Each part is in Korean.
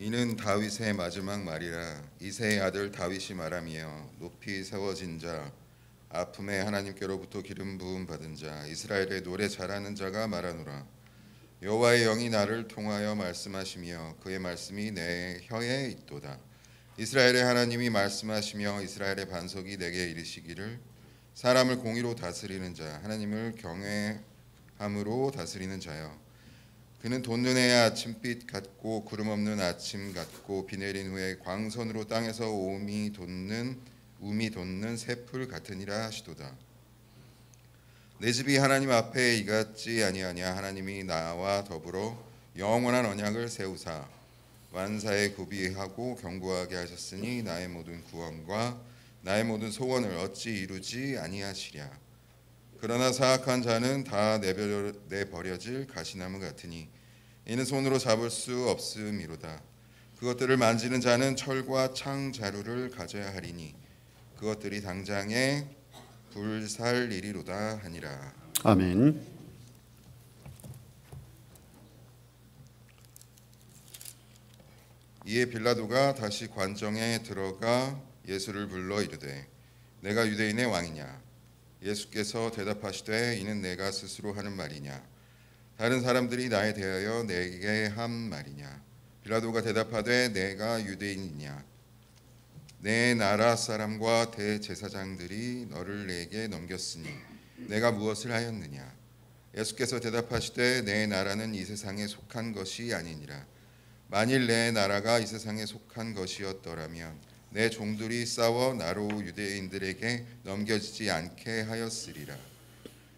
이는 다윗의 마지막 말이라. 이새의 아들 다윗이 말하며 높이 세워진 자, 아픔에 하나님께로부터 기름 부음 받은 자, 이스라엘의 노래 잘하는 자가 말하노라. 여호와의 영이 나를 통하여 말씀하시며 그의 말씀이 내 혀에 있도다. 이스라엘의 하나님이 말씀하시며 이스라엘의 반석이 내게 이르시기를, 사람을 공의로 다스리는 자, 하나님을 경외함으로 다스리는 자여. 그는 돋는 해의 아침빛 같고 구름 없는 아침 같고 비 내린 후에 광선으로 땅에서 um이 돋는 새풀 같으니라 하시도다. 내 집이 하나님 앞에 이같지 아니하냐. 하나님이 나와 더불어 영원한 언약을 세우사 완사에 구비하고 견고하게 하셨으니 나의 모든 구원과 나의 모든 소원을 어찌 이루지 아니하시랴. 그러나 사악한 자는 다 내버려질 가시나무 같으니 이는 손으로 잡을 수 없음이로다. 그것들을 만지는 자는 철과 창 자루를 가져야 하리니 그것들이 당장에 불살리리로다 하니라. 아멘. 이에 빌라도가 다시 관정에 들어가 예수를 불러 이르되 내가 유대인의 왕이냐. 예수께서 대답하시되 이는 내가 스스로 하는 말이냐. 다른 사람들이 나에 대하여 내게 한 말이냐. 빌라도가 대답하되 내가 유대인이냐. 내 나라 사람과 대제사장들이 너를 내게 넘겼으니 내가 무엇을 하였느냐. 예수께서 대답하시되 내 나라는 이 세상에 속한 것이 아니니라. 만일 내 나라가 이 세상에 속한 것이었더라면 내 종들이 싸워 나로 유대인들에게 넘겨지지 않게 하였으리라.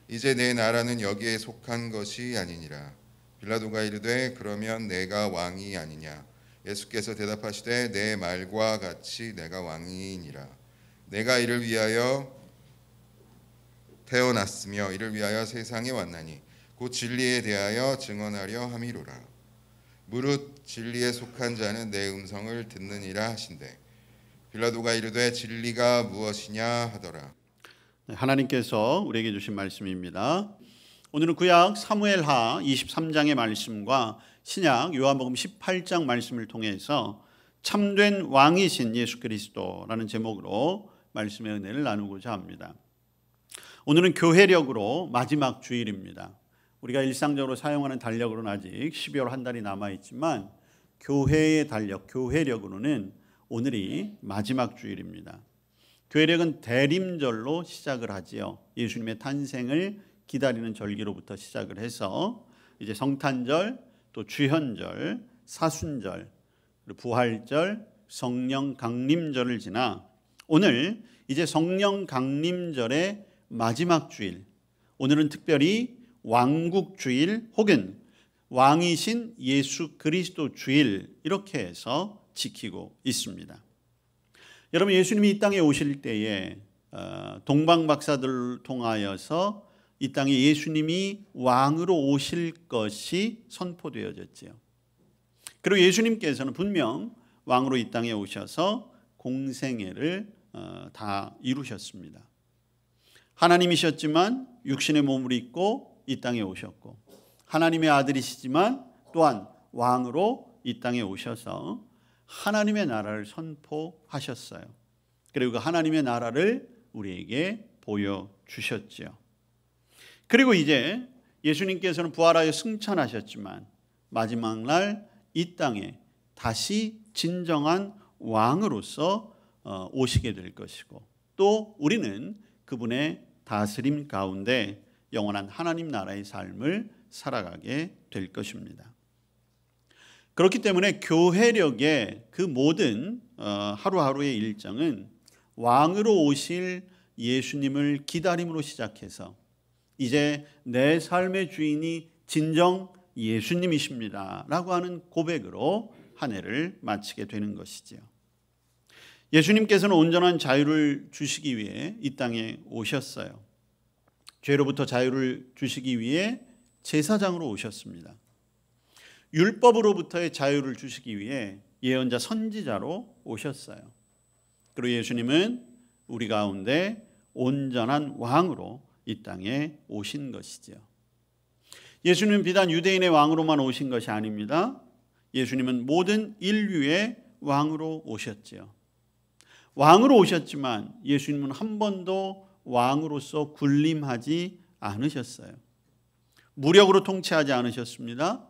이제 내 나라는 여기에 속한 것이 아니니라. 빌라도가 이르되 그러면 내가 왕이 아니냐. 예수께서 대답하시되 내 말과 같이 내가 왕이니라. 내가 이를 위하여 태어났으며 이를 위하여 세상에 왔나니 곧 진리에 대하여 증언하려 함이로라. 무릇 진리에 속한 자는 내 음성을 듣느니라 하신대 빌라도가 이르되 진리가 무엇이냐 하더라. 하나님께서 우리에게 주신 말씀입니다. 오늘은 구약 사무엘하 23장의 말씀과 신약 요한복음 18장 말씀을 통해서 참된 왕이신 예수 그리스도라는 제목으로 말씀의 은혜를 나누고자 합니다. 오늘은 교회력으로 마지막 주일입니다. 우리가 일상적으로 사용하는 달력으로는 아직 12월 한 달이 남아있지만 교회의 달력, 교회력으로는 오늘이 마지막 주일입니다. 교회력은 대림절로 시작을 하지요. 예수님의 탄생을 기다리는 절기로부터 시작을 해서 이제 성탄절, 또 주현절, 사순절, 부활절, 성령 강림절을 지나 오늘 이제 성령 강림절의 마지막 주일, 오늘은 특별히 왕국주일 혹은 왕이신 예수 그리스도 주일 이렇게 해서 지키고 있습니다. 여러분, 예수님이 이 땅에 오실 때에 동방박사들을 통하여서 이 땅에 예수님이 왕으로 오실 것이 선포되어졌지요. 그리고 예수님께서는 분명 왕으로 이 땅에 오셔서 공생애를 다 이루셨습니다. 하나님이셨지만 육신의 몸을 입고 이 땅에 오셨고, 하나님의 아들이시지만 또한 왕으로 이 땅에 오셔서 하나님의 나라를 선포하셨어요. 그리고 그 하나님의 나라를 우리에게 보여주셨지요. 그리고 이제 예수님께서는 부활하여 승천하셨지만 마지막 날 이 땅에 다시 진정한 왕으로서 오시게 될 것이고, 또 우리는 그분의 다스림 가운데 영원한 하나님 나라의 삶을 살아가게 될 것입니다. 그렇기 때문에 교회력의 그 모든 하루하루의 일정은 왕으로 오실 예수님을 기다림으로 시작해서 이제 내 삶의 주인이 진정 예수님이십니다 라고 하는 고백으로 한 해를 마치게 되는 것이지요. 예수님께서는 온전한 자유를 주시기 위해 이 땅에 오셨어요. 죄로부터 자유를 주시기 위해 제사장으로 오셨습니다. 율법으로부터의 자유를 주시기 위해 예언자 선지자로 오셨어요. 그리고 예수님은 우리 가운데 온전한 왕으로 이 땅에 오신 것이죠. 예수님은 비단 유대인의 왕으로만 오신 것이 아닙니다. 예수님은 모든 인류의 왕으로 오셨지요. 왕으로 오셨지만 예수님은 한 번도 왕으로서 군림하지 않으셨어요. 무력으로 통치하지 않으셨습니다.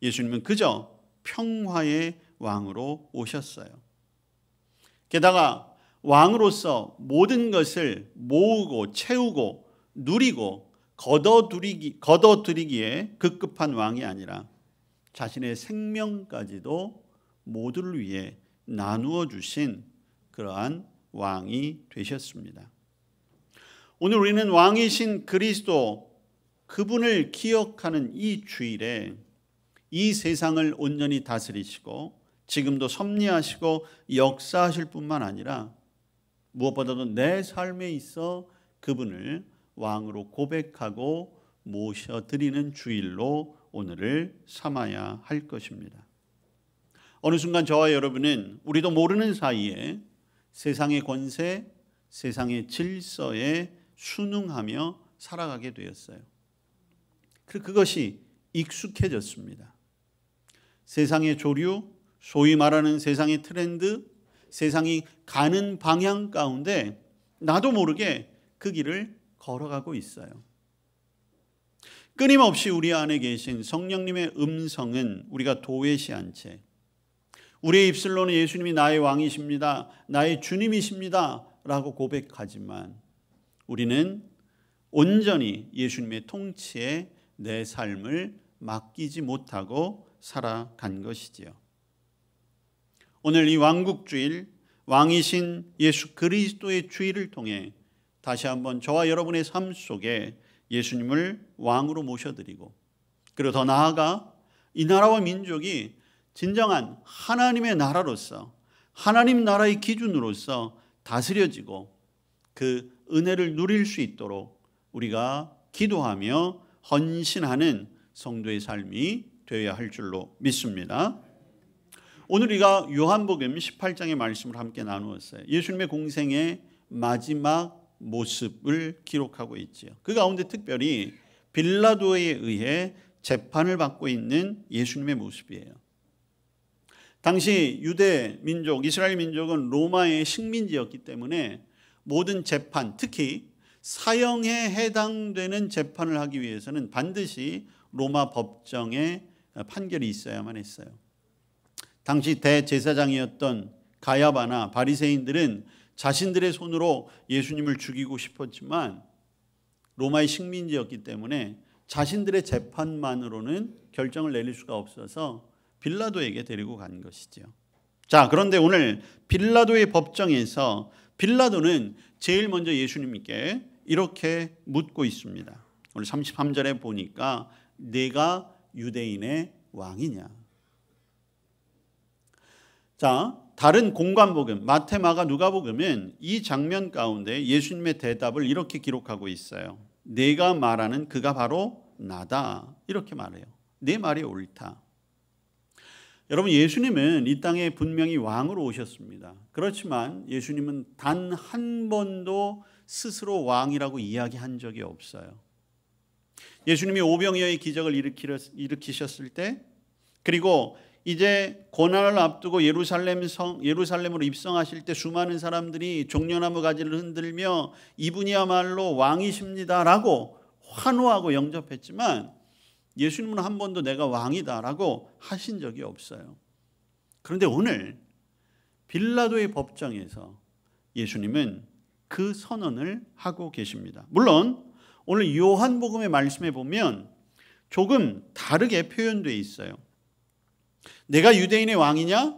예수님은 그저 평화의 왕으로 오셨어요. 게다가 왕으로서 모든 것을 모으고 채우고 누리고 거둬들이기에 급급한 왕이 아니라 자신의 생명까지도 모두를 위해 나누어 주신 그러한 왕이 되셨습니다. 오늘 우리는 왕이신 그리스도 그분을 기억하는 이 주일에 이 세상을 온전히 다스리시고 지금도 섭리하시고 역사하실 뿐만 아니라 무엇보다도 내 삶에 있어 그분을 왕으로 고백하고 모셔드리는 주일로 오늘을 삼아야 할 것입니다. 어느 순간 저와 여러분은 우리도 모르는 사이에 세상의 권세, 세상의 질서에 순응하며 살아가게 되었어요. 그리고 그것이 익숙해졌습니다. 세상의 조류, 소위 말하는 세상의 트렌드, 세상이 가는 방향 가운데 나도 모르게 그 길을 걸어가고 있어요. 끊임없이 우리 안에 계신 성령님의 음성은 우리가 도외시한 채 우리의 입술로는 예수님이 나의 왕이십니다, 나의 주님이십니다 라고 고백하지만 우리는 온전히 예수님의 통치에 내 삶을 맡기지 못하고 살아간 것이지요. 오늘 이 왕국주일, 왕이신 예수 그리스도의 주일을 통해 다시 한번 저와 여러분의 삶 속에 예수님을 왕으로 모셔드리고 그리고 더 나아가 이 나라와 민족이 진정한 하나님의 나라로서 하나님 나라의 기준으로서 다스려지고 그 은혜를 누릴 수 있도록 우리가 기도하며 헌신하는 성도의 삶이 되어야 할 줄로 믿습니다. 오늘 우리가 요한복음 18장의 말씀을 함께 나누었어요. 예수님의 공생의 마지막 모습을 기록하고 있지요. 그 가운데 특별히 빌라도에 의해 재판을 받고 있는 예수님의 모습이에요. 당시 유대 민족, 이스라엘 민족은 로마의 식민지였기 때문에 모든 재판, 특히 사형에 해당되는 재판을 하기 위해서는 반드시 로마 법정에 판결이 있어야만 했어요. 당시 대제사장이었던 가야바나 바리새인들은 자신들의 손으로 예수님을 죽이고 싶었지만 로마의 식민지였기 때문에 자신들의 재판만으로는 결정을 내릴 수가 없어서 빌라도에게 데리고 간 것이죠. 자, 그런데 오늘 빌라도의 법정에서 빌라도는 제일 먼저 예수님께 이렇게 묻고 있습니다. 오늘 33절에 보니까 내가 유대인의 왕이냐. 자, 다른 공관복음 마태, 마가, 누가복음은 이 장면 가운데 예수님의 대답을 이렇게 기록하고 있어요. 내가 말하는 그가 바로 나다. 이렇게 말해요. 내 말이 옳다. 여러분, 예수님은 이 땅에 분명히 왕으로 오셨습니다. 그렇지만 예수님은 단 한 번도 스스로 왕이라고 이야기한 적이 없어요. 예수님이 오병이어의 기적을 일으키셨을 때, 그리고 이제 고난을 앞두고 예루살렘으로 입성하실 때 수많은 사람들이 종려나무 가지를 흔들며 이분이야말로 왕이십니다라고 환호하고 영접했지만 예수님은 한 번도 내가 왕이다라고 하신 적이 없어요. 그런데 오늘 빌라도의 법정에서 예수님은 그 선언을 하고 계십니다. 물론 오늘 요한복음의 말씀에 보면 조금 다르게 표현되어 있어요. 내가 유대인의 왕이냐?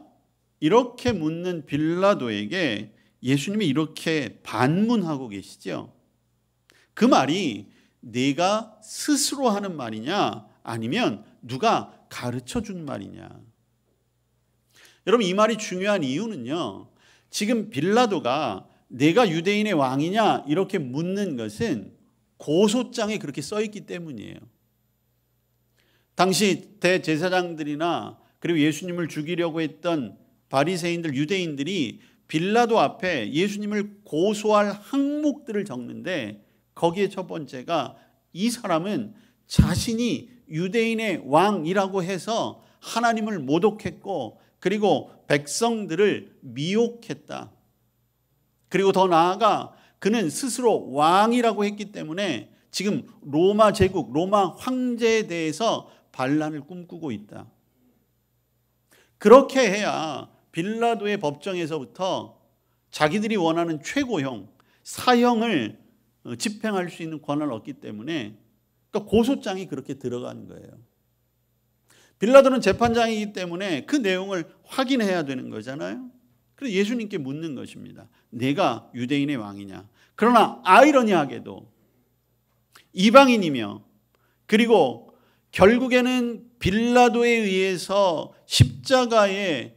이렇게 묻는 빌라도에게 예수님이 이렇게 반문하고 계시죠. 그 말이 내가 스스로 하는 말이냐 아니면 누가 가르쳐 준 말이냐. 여러분, 이 말이 중요한 이유는요, 지금 빌라도가 내가 유대인의 왕이냐 이렇게 묻는 것은 고소장에 그렇게 써 있기 때문이에요. 당시 대제사장들이나 그리고 예수님을 죽이려고 했던 바리새인들, 유대인들이 빌라도 앞에 예수님을 고소할 항목들을 적는데 거기에 첫 번째가 이 사람은 자신이 유대인의 왕이라고 해서 하나님을 모독했고 그리고 백성들을 미혹했다. 그리고 더 나아가 그는 스스로 왕이라고 했기 때문에 지금 로마 제국, 로마 황제에 대해서 반란을 꿈꾸고 있다. 그렇게 해야 빌라도의 법정에서부터 자기들이 원하는 최고형, 사형을 집행할 수 있는 권한을 얻기 때문에 그러니까 고소장이 그렇게 들어가는 거예요. 빌라도는 재판장이기 때문에 그 내용을 확인해야 되는 거잖아요. 그래서 예수님께 묻는 것입니다. 내가 유대인의 왕이냐. 그러나 아이러니하게도 이방인이며 그리고 결국에는 빌라도에 의해서 십자가에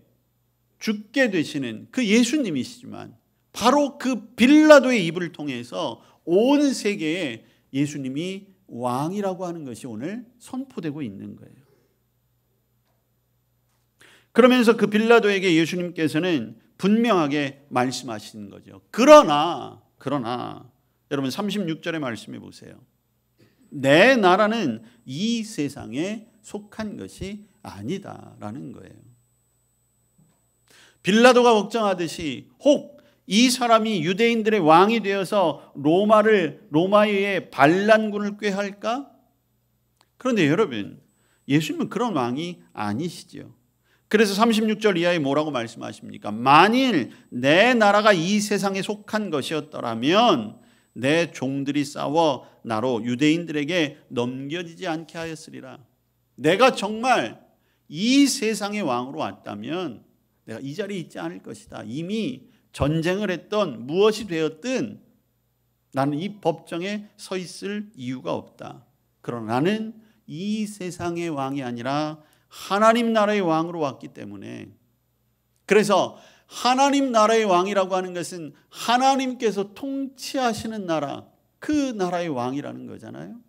죽게 되시는 그 예수님이시지만 바로 그 빌라도의 입을 통해서 온 세계에 예수님이 왕이라고 하는 것이 오늘 선포되고 있는 거예요. 그러면서 그 빌라도에게 예수님께서는 분명하게 말씀하시는 거죠. 그러나 여러분 36절의 말씀해 보세요. 내 나라는 이 세상에 속한 것이 아니다라는 거예요. 빌라도가 걱정하듯이 혹 이 사람이 유대인들의 왕이 되어서 로마의 반란군을 꾀할까? 그런데 여러분, 예수님은 그런 왕이 아니시죠. 그래서 36절 이하에 뭐라고 말씀하십니까? 만일 내 나라가 이 세상에 속한 것이었더라면 내 종들이 싸워 나로 유대인들에게 넘겨지지 않게 하였으리라. 내가 정말 이 세상의 왕으로 왔다면 내가 이 자리에 있지 않을 것이다. 이미 전쟁을 했던 무엇이 되었든 나는 이 법정에 서 있을 이유가 없다. 그러나 나는 이 세상의 왕이 아니라 하나님 나라의 왕으로 왔기 때문에, 그래서 하나님 나라의 왕이라고 하는 것은 하나님께서 통치하시는 나라, 그 나라의 왕이라는 거잖아요.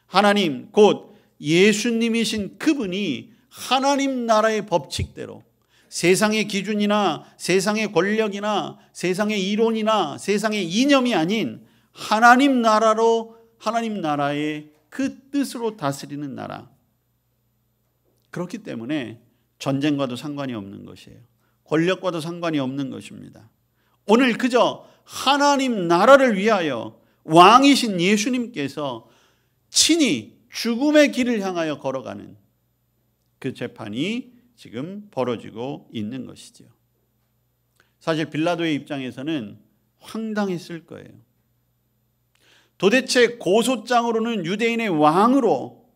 하나님 곧 예수님이신 그분이 하나님 나라의 법칙대로 세상의 기준이나 세상의 권력이나 세상의 이론이나 세상의 이념이 아닌 하나님 나라로, 하나님 나라의 그 뜻으로 다스리는 나라. 그렇기 때문에 전쟁과도 상관이 없는 것이에요. 권력과도 상관이 없는 것입니다. 오늘 그저 하나님 나라를 위하여 왕이신 예수님께서 친히 죽음의 길을 향하여 걸어가는 그 재판이 지금 벌어지고 있는 것이죠. 사실 빌라도의 입장에서는 황당했을 거예요. 도대체 고소장으로는 유대인의 왕으로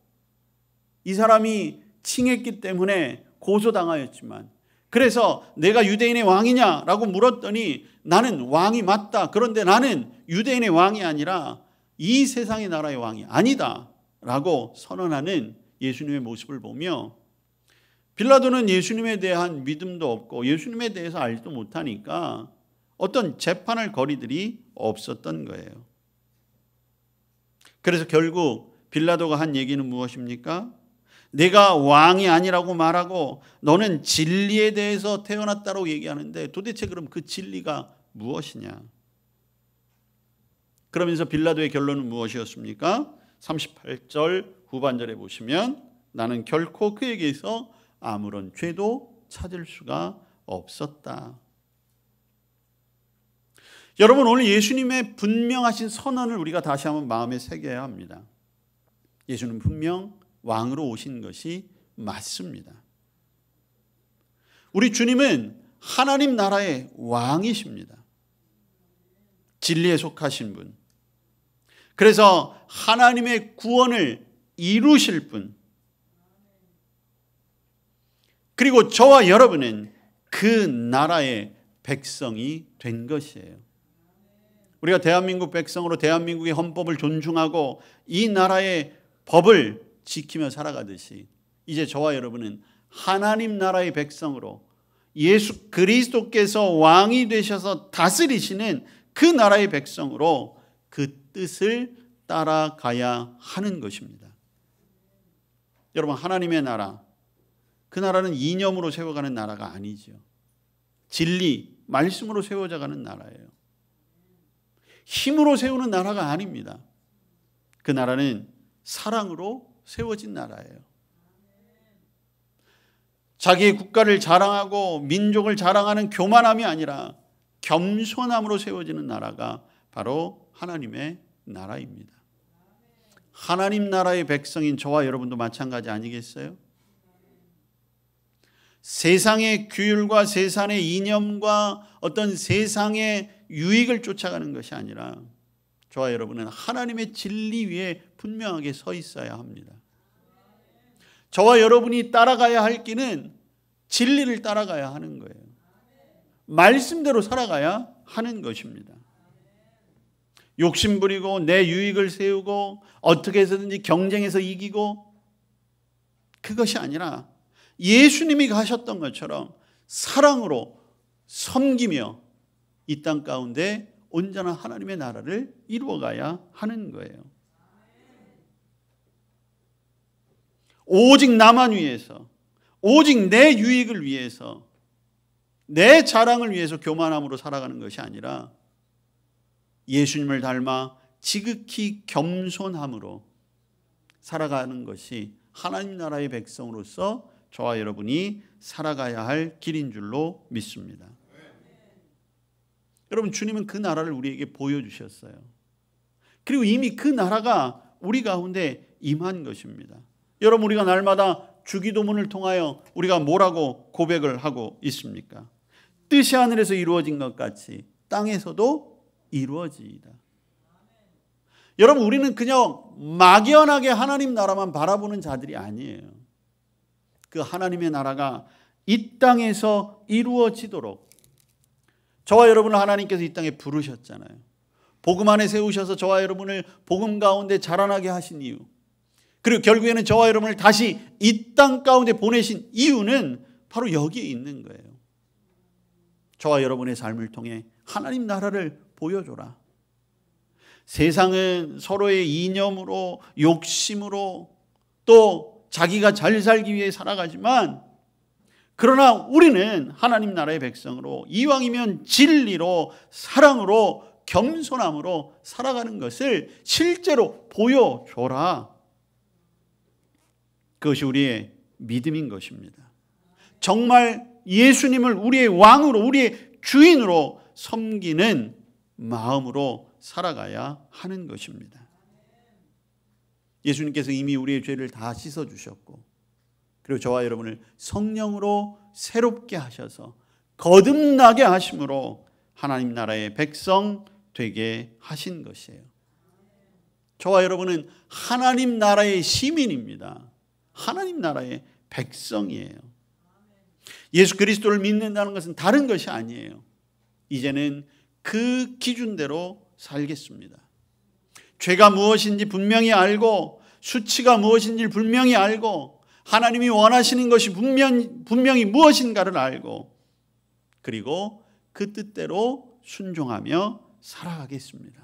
이 사람이 칭했기 때문에 고소당하였지만, 그래서 내가 유대인의 왕이냐라고 물었더니 나는 왕이 맞다. 그런데 나는 유대인의 왕이 아니라 이 세상의 나라의 왕이 아니다 라고 선언하는 예수님의 모습을 보며 빌라도는 예수님에 대한 믿음도 없고 예수님에 대해서 알지도 못하니까 어떤 재판할 거리들이 없었던 거예요. 그래서 결국 빌라도가 한 얘기는 무엇입니까? 내가 왕이 아니라고 말하고 너는 진리에 대해서 태어났다고 얘기하는데 도대체 그럼 그 진리가 무엇이냐? 그러면서 빌라도의 결론은 무엇이었습니까? 38절 후반절에 보시면 나는 결코 그에게서 아무런 죄도 찾을 수가 없었다. 여러분, 오늘 예수님의 분명하신 선언을 우리가 다시 한번 마음에 새겨야 합니다. 예수는 분명 왕으로 오신 것이 맞습니다. 우리 주님은 하나님 나라의 왕이십니다. 진리에 속하신 분. 그래서 하나님의 구원을 이루실 분. 그리고 저와 여러분은 그 나라의 백성이 된 것이에요. 우리가 대한민국 백성으로 대한민국의 헌법을 존중하고 이 나라의 법을 지키며 살아가듯이 이제 저와 여러분은 하나님 나라의 백성으로 예수 그리스도께서 왕이 되셔서 다스리시는 그 나라의 백성으로 그 뜻을 따라가야 하는 것입니다. 여러분, 하나님의 나라, 그 나라는 이념으로 세워가는 나라가 아니죠. 진리, 말씀으로 세워져가는 나라예요. 힘으로 세우는 나라가 아닙니다. 그 나라는 사랑으로 세워진 나라예요. 자기의 국가를 자랑하고 민족을 자랑하는 교만함이 아니라 겸손함으로 세워지는 나라가 바로 하나님의 나라입니다. 하나님 나라의 백성인 저와 여러분도 마찬가지 아니겠어요? 세상의 규율과 세상의 이념과 어떤 세상의 유익을 쫓아가는 것이 아니라 저와 여러분은 하나님의 진리 위에 분명하게 서 있어야 합니다. 저와 여러분이 따라가야 할 길은 진리를 따라가야 하는 거예요. 말씀대로 살아가야 하는 것입니다. 욕심 부리고 내 유익을 세우고 어떻게 해서든지 경쟁해서 이기고 그것이 아니라 예수님이 가셨던 것처럼 사랑으로 섬기며 이 땅 가운데 온전한 하나님의 나라를 이루어가야 하는 거예요. 오직 나만 위해서, 오직 내 유익을 위해서, 내 자랑을 위해서 교만함으로 살아가는 것이 아니라 예수님을 닮아 지극히 겸손함으로 살아가는 것이 하나님 나라의 백성으로서 저와 여러분이 살아가야 할 길인 줄로 믿습니다. 여러분, 주님은 그 나라를 우리에게 보여주셨어요. 그리고 이미 그 나라가 우리 가운데 임한 것입니다. 여러분, 우리가 날마다 주기도문을 통하여 우리가 뭐라고 고백을 하고 있습니까? 뜻이 하늘에서 이루어진 것 같이 땅에서도 이루어지이다. 여러분, 우리는 그냥 막연하게 하나님 나라만 바라보는 자들이 아니에요. 그 하나님의 나라가 이 땅에서 이루어지도록 저와 여러분을 하나님께서 이 땅에 부르셨잖아요. 복음 안에 세우셔서 저와 여러분을 복음 가운데 자라나게 하신 이유, 그리고 결국에는 저와 여러분을 다시 이 땅 가운데 보내신 이유는 바로 여기에 있는 거예요. 저와 여러분의 삶을 통해 하나님 나라를 보여줘라. 세상은 서로의 이념으로, 욕심으로, 또 자기가 잘 살기 위해 살아가지만, 그러나 우리는 하나님 나라의 백성으로 이왕이면 진리로, 사랑으로, 겸손함으로 살아가는 것을 실제로 보여줘라. 그것이 우리의 믿음인 것입니다. 정말 예수님을 우리의 왕으로, 우리의 주인으로 섬기는 마음으로 살아가야 하는 것입니다. 예수님께서 이미 우리의 죄를 다 씻어주셨고, 그리고 저와 여러분을 성령으로 새롭게 하셔서 거듭나게 하심으로 하나님 나라의 백성 되게 하신 것이에요. 저와 여러분은 하나님 나라의 시민입니다. 하나님 나라의 백성이에요. 예수 그리스도를 믿는다는 것은 다른 것이 아니에요. 이제는 그 기준대로 살겠습니다. 죄가 무엇인지 분명히 알고, 수치가 무엇인지 분명히 알고, 하나님이 원하시는 것이 분명히 무엇인가를 알고, 그리고 그 뜻대로 순종하며 살아가겠습니다.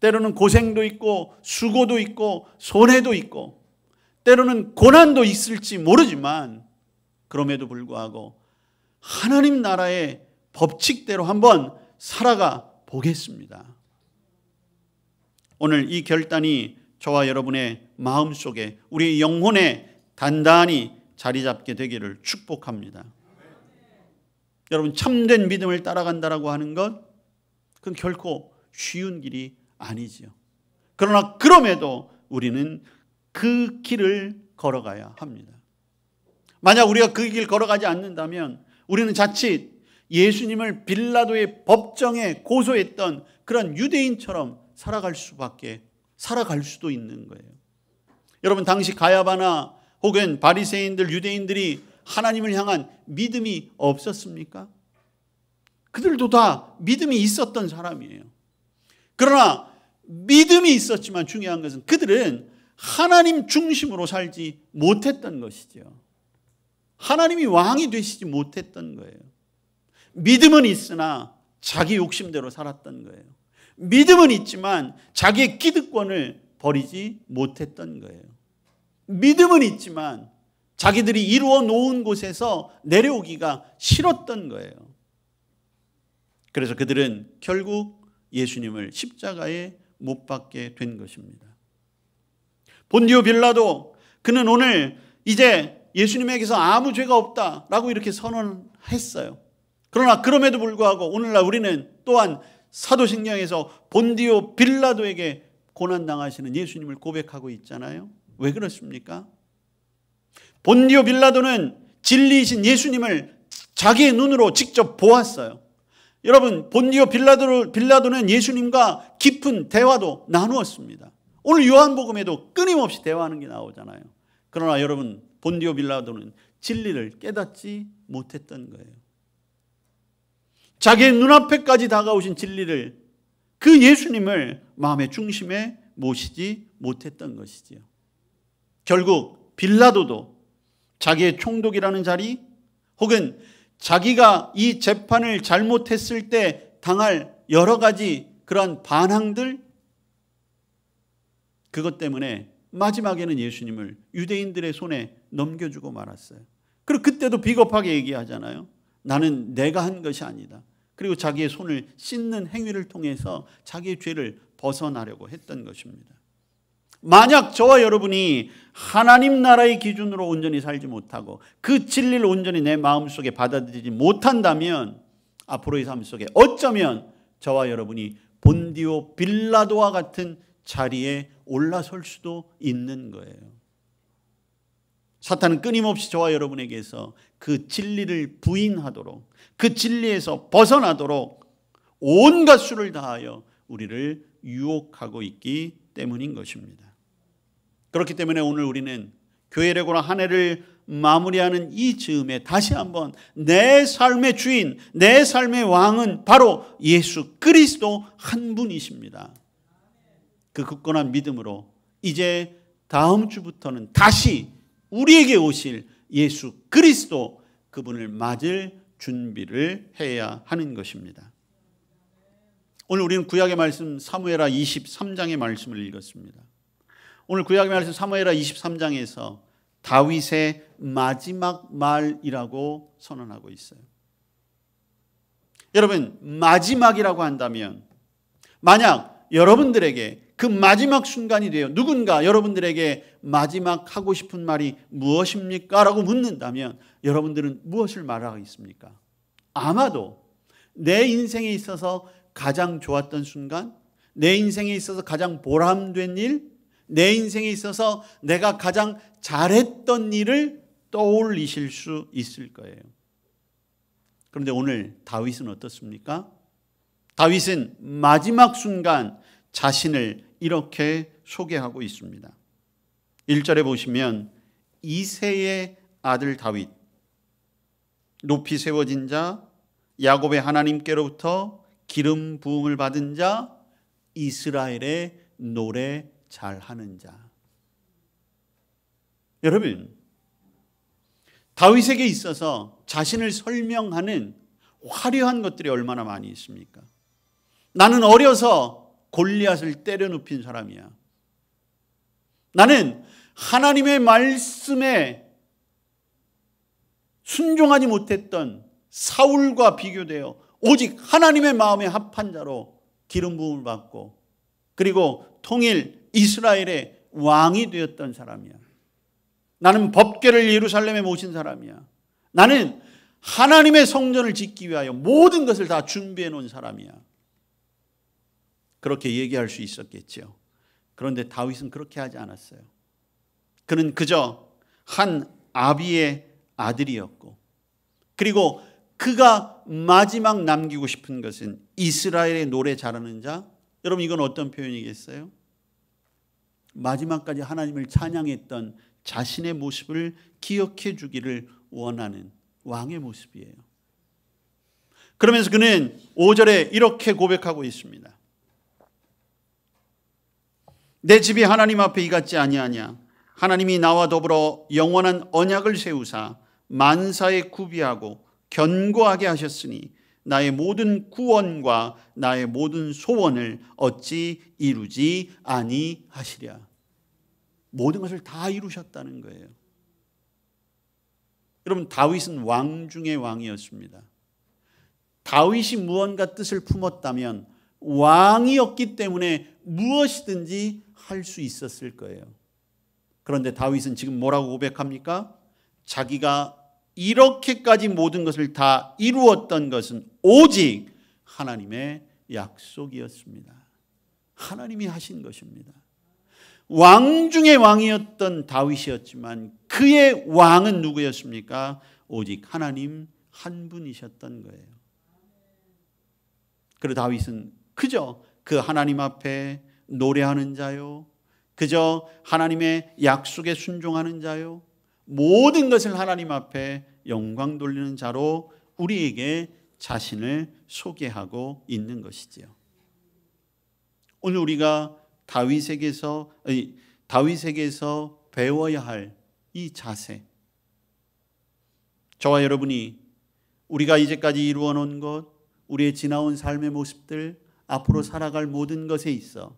때로는 고생도 있고 수고도 있고 손해도 있고 때로는 고난도 있을지 모르지만, 그럼에도 불구하고 하나님 나라의 법칙대로 한번 살아가 보겠습니다. 오늘 이 결단이 저와 여러분의 마음속에, 우리의 영혼에 단단히 자리 잡게 되기를 축복합니다. 여러분, 참된 믿음을 따라간다라고 하는 것, 그건 결코 쉬운 길이 아니지요. 그러나 그럼에도 우리는 그 길을 걸어가야 합니다. 만약 우리가 그 길 걸어가지 않는다면 우리는 자칫 예수님을 빌라도의 법정에 고소했던 그런 유대인처럼 살아갈 수도 있는 거예요. 여러분, 당시 가야바나 혹은 바리새인들, 유대인들이 하나님을 향한 믿음이 없었습니까? 그들도 다 믿음이 있었던 사람이에요. 그러나 믿음이 있었지만 중요한 것은 그들은 하나님 중심으로 살지 못했던 것이죠. 하나님이 왕이 되시지 못했던 거예요. 믿음은 있으나 자기 욕심대로 살았던 거예요. 믿음은 있지만 자기의 기득권을 버리지 못했던 거예요. 믿음은 있지만 자기들이 이루어 놓은 곳에서 내려오기가 싫었던 거예요. 그래서 그들은 결국 예수님을 십자가에 못 박게 된 것입니다. 본디오 빌라도, 그는 오늘 이제 예수님에게서 아무 죄가 없다라고 이렇게 선언했어요. 그러나 그럼에도 불구하고 오늘날 우리는 또한 사도신경에서 본디오 빌라도에게 고난당하시는 예수님을 고백하고 있잖아요. 왜 그렇습니까? 본디오 빌라도는 진리이신 예수님을 자기의 눈으로 직접 보았어요. 여러분, 본디오 빌라도는 예수님과 깊은 대화도 나누었습니다. 오늘 요한복음에도 끊임없이 대화하는 게 나오잖아요. 그러나 여러분, 본디오 빌라도는 진리를 깨닫지 못했던 거예요. 자기의 눈앞에까지 다가오신 진리를, 그 예수님을 마음의 중심에 모시지 못했던 것이지요. 결국 빌라도도 자기의 총독이라는 자리, 혹은 자기가 이 재판을 잘못했을 때 당할 여러 가지 그러한 반항들, 그것 때문에 마지막에는 예수님을 유대인들의 손에 넘겨주고 말았어요. 그리고 그때도 비겁하게 얘기하잖아요. 나는 내가 한 것이 아니다. 그리고 자기의 손을 씻는 행위를 통해서 자기의 죄를 벗어나려고 했던 것입니다. 만약 저와 여러분이 하나님 나라의 기준으로 온전히 살지 못하고 그 진리를 온전히 내 마음속에 받아들이지 못한다면 앞으로의 삶 속에 어쩌면 저와 여러분이 본디오 빌라도와 같은 자리에 올라설 수도 있는 거예요. 사탄은 끊임없이 저와 여러분에게서 그 진리를 부인하도록, 그 진리에서 벗어나도록 온갖 수를 다하여 우리를 유혹하고 있기 때문인 것입니다. 그렇기 때문에 오늘 우리는 교회래고나 한 해를 마무리하는 이 즈음에 다시 한번 내 삶의 주인, 내 삶의 왕은 바로 예수 그리스도 한 분이십니다. 그 굳건한 믿음으로 이제 다음 주부터는 다시 우리에게 오실 예수 그리스도, 그분을 맞을 준비를 해야 하는 것입니다. 오늘 우리는 구약의 말씀 사무엘하 23장의 말씀을 읽었습니다. 오늘 구약의 말씀 사무엘하 23장에서 다윗의 마지막 말이라고 선언하고 있어요. 여러분, 마지막이라고 한다면 만약 여러분들에게 그 마지막 순간이 돼요. 누군가 여러분들에게 마지막 하고 싶은 말이 무엇입니까? 라고 묻는다면 여러분들은 무엇을 말하겠습니까? 아마도 내 인생에 있어서 가장 좋았던 순간, 내 인생에 있어서 가장 보람된 일, 내 인생에 있어서 내가 가장 잘했던 일을 떠올리실 수 있을 거예요. 그런데 오늘 다윗은 어떻습니까? 다윗은 마지막 순간 자신을 이렇게 소개하고 있습니다. 1절에 보시면 이새의 아들 다윗, 높이 세워진 자, 야곱의 하나님께로부터 기름 부음을 받은 자, 이스라엘의 노래 잘하는 자. 여러분, 다윗에게 있어서 자신을 설명하는 화려한 것들이 얼마나 많이 있습니까? 나는 어려서 골리앗을 때려 눕힌 사람이야. 나는 하나님의 말씀에 순종하지 못했던 사울과 비교되어 오직 하나님의 마음에 합한 자로 기름 부음을 받고 그리고 통일 이스라엘의 왕이 되었던 사람이야. 나는 법궤를 예루살렘에 모신 사람이야. 나는 하나님의 성전을 짓기 위하여 모든 것을 다 준비해 놓은 사람이야. 그렇게 얘기할 수 있었겠죠. 그런데 다윗은 그렇게 하지 않았어요. 그는 그저 한 아비의 아들이었고, 그리고 그가 마지막 남기고 싶은 것은 이스라엘의 노래 잘하는 자. 여러분, 이건 어떤 표현이겠어요? 마지막까지 하나님을 찬양했던 자신의 모습을 기억해 주기를 원하는 왕의 모습이에요. 그러면서 그는 5절에 이렇게 고백하고 있습니다. 내 집이 하나님 앞에 이같지 아니하냐. 하나님이 나와 더불어 영원한 언약을 세우사 만사에 구비하고 견고하게 하셨으니 나의 모든 구원과 나의 모든 소원을 어찌 이루지 아니하시랴. 모든 것을 다 이루셨다는 거예요. 여러분, 다윗은 왕 중의 왕이었습니다. 다윗이 무언가 뜻을 품었다면 왕이었기 때문에 무엇이든지 할 수 있었을 거예요. 그런데 다윗은 지금 뭐라고 고백합니까? 자기가 이렇게까지 모든 것을 다 이루었던 것은 오직 하나님의 약속이었습니다. 하나님이 하신 것입니다. 왕 중의 왕이었던 다윗이었지만 그의 왕은 누구였습니까? 오직 하나님 한 분이셨던 거예요. 그리고 다윗은 그저 그 하나님 앞에 노래하는 자요, 그저 하나님의 약속에 순종하는 자요, 모든 것을 하나님 앞에 영광 돌리는 자로 우리에게 자신을 소개하고 있는 것이지요. 오늘 우리가 다윗에게서 배워야 할 이 자세, 저와 여러분이 우리가 이제까지 이루어 놓은 것, 우리의 지나온 삶의 모습들, 앞으로 살아갈 모든 것에 있어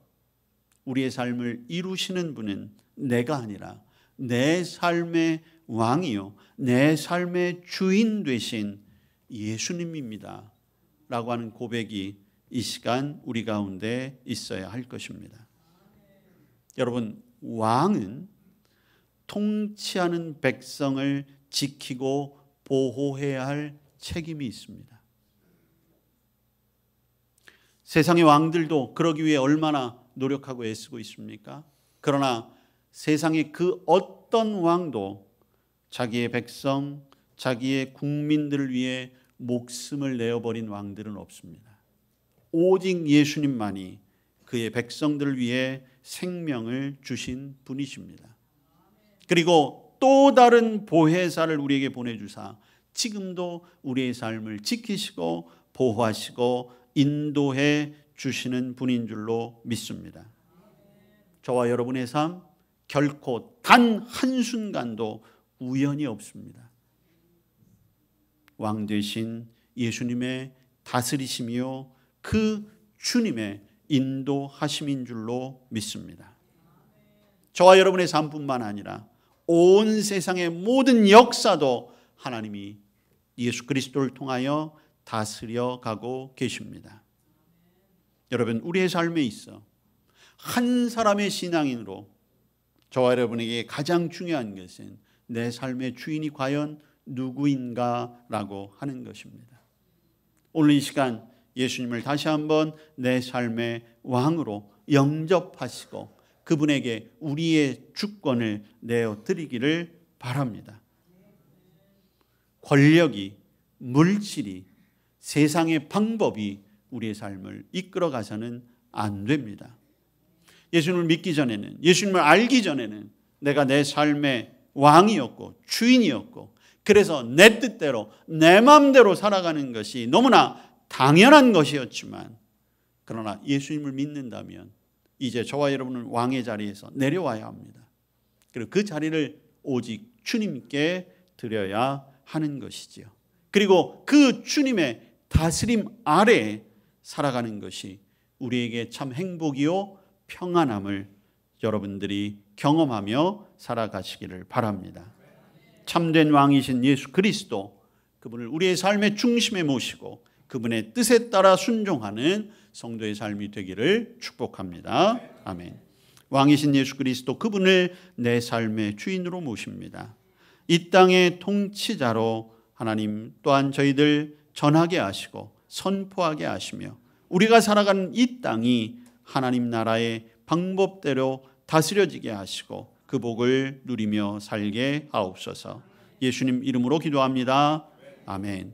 우리의 삶을 이루시는 분은 내가 아니라 내 삶의 왕이요, 내 삶의 주인 되신 예수님입니다 라고 하는 고백이 이 시간 우리 가운데 있어야 할 것입니다. 여러분, 왕은 통치하는 백성을 지키고 보호해야 할 책임이 있습니다. 세상의 왕들도 그러기 위해 얼마나 노력하고 애쓰고 있습니까? 그러나 세상의 그 어떤 왕도 자기의 백성, 자기의 국민들을 위해 목숨을 내어버린 왕들은 없습니다. 오직 예수님만이 그의 백성들을 위해 생명을 주신 분이십니다. 그리고 또 다른 보혜사를 우리에게 보내주사 지금도 우리의 삶을 지키시고 보호하시고 인도해 주시는 분인 줄로 믿습니다. 저와 여러분의 삶 결코 단 한순간도 우연이 없습니다. 왕 되신 예수님의 다스리심이요, 그 주님의 인도하심인 줄로 믿습니다. 저와 여러분의 삶뿐만 아니라 온 세상의 모든 역사도 하나님이 예수 그리스도를 통하여 다스려 가고 계십니다. 여러분, 우리의 삶에 있어 한 사람의 신앙인으로 저와 여러분에게 가장 중요한 것은 내 삶의 주인이 과연 누구인가라고 하는 것입니다. 오늘 이 시간 예수님을 다시 한번 내 삶의 왕으로 영접하시고 그분에게 우리의 주권을 내어드리기를 바랍니다. 권력이, 물질이, 세상의 방법이 우리의 삶을 이끌어가서는 안 됩니다. 예수님을 믿기 전에는, 예수님을 알기 전에는 내가 내 삶의 왕이었고 주인이었고, 그래서 내 뜻대로 내 마음대로 살아가는 것이 너무나 당연한 것이었지만, 그러나 예수님을 믿는다면 이제 저와 여러분은 왕의 자리에서 내려와야 합니다. 그리고 그 자리를 오직 주님께 드려야 하는 것이지요. 그리고 그 주님의 다스림 아래에 살아가는 것이 우리에게 참 행복이요 평안함을 여러분들이 경험하며 살아가시기를 바랍니다. 참된 왕이신 예수 그리스도, 그분을 우리의 삶의 중심에 모시고 그분의 뜻에 따라 순종하는 성도의 삶이 되기를 축복합니다. 아멘. 왕이신 예수 그리스도, 그분을 내 삶의 주인으로 모십니다. 이 땅의 통치자로 하나님 또한 저희들 전하게 하시고 선포하게 하시며, 우리가 살아가는 이 땅이 하나님 나라의 방법대로 다스려지게 하시고 그 복을 누리며 살게 하옵소서. 예수님 이름으로 기도합니다. 아멘.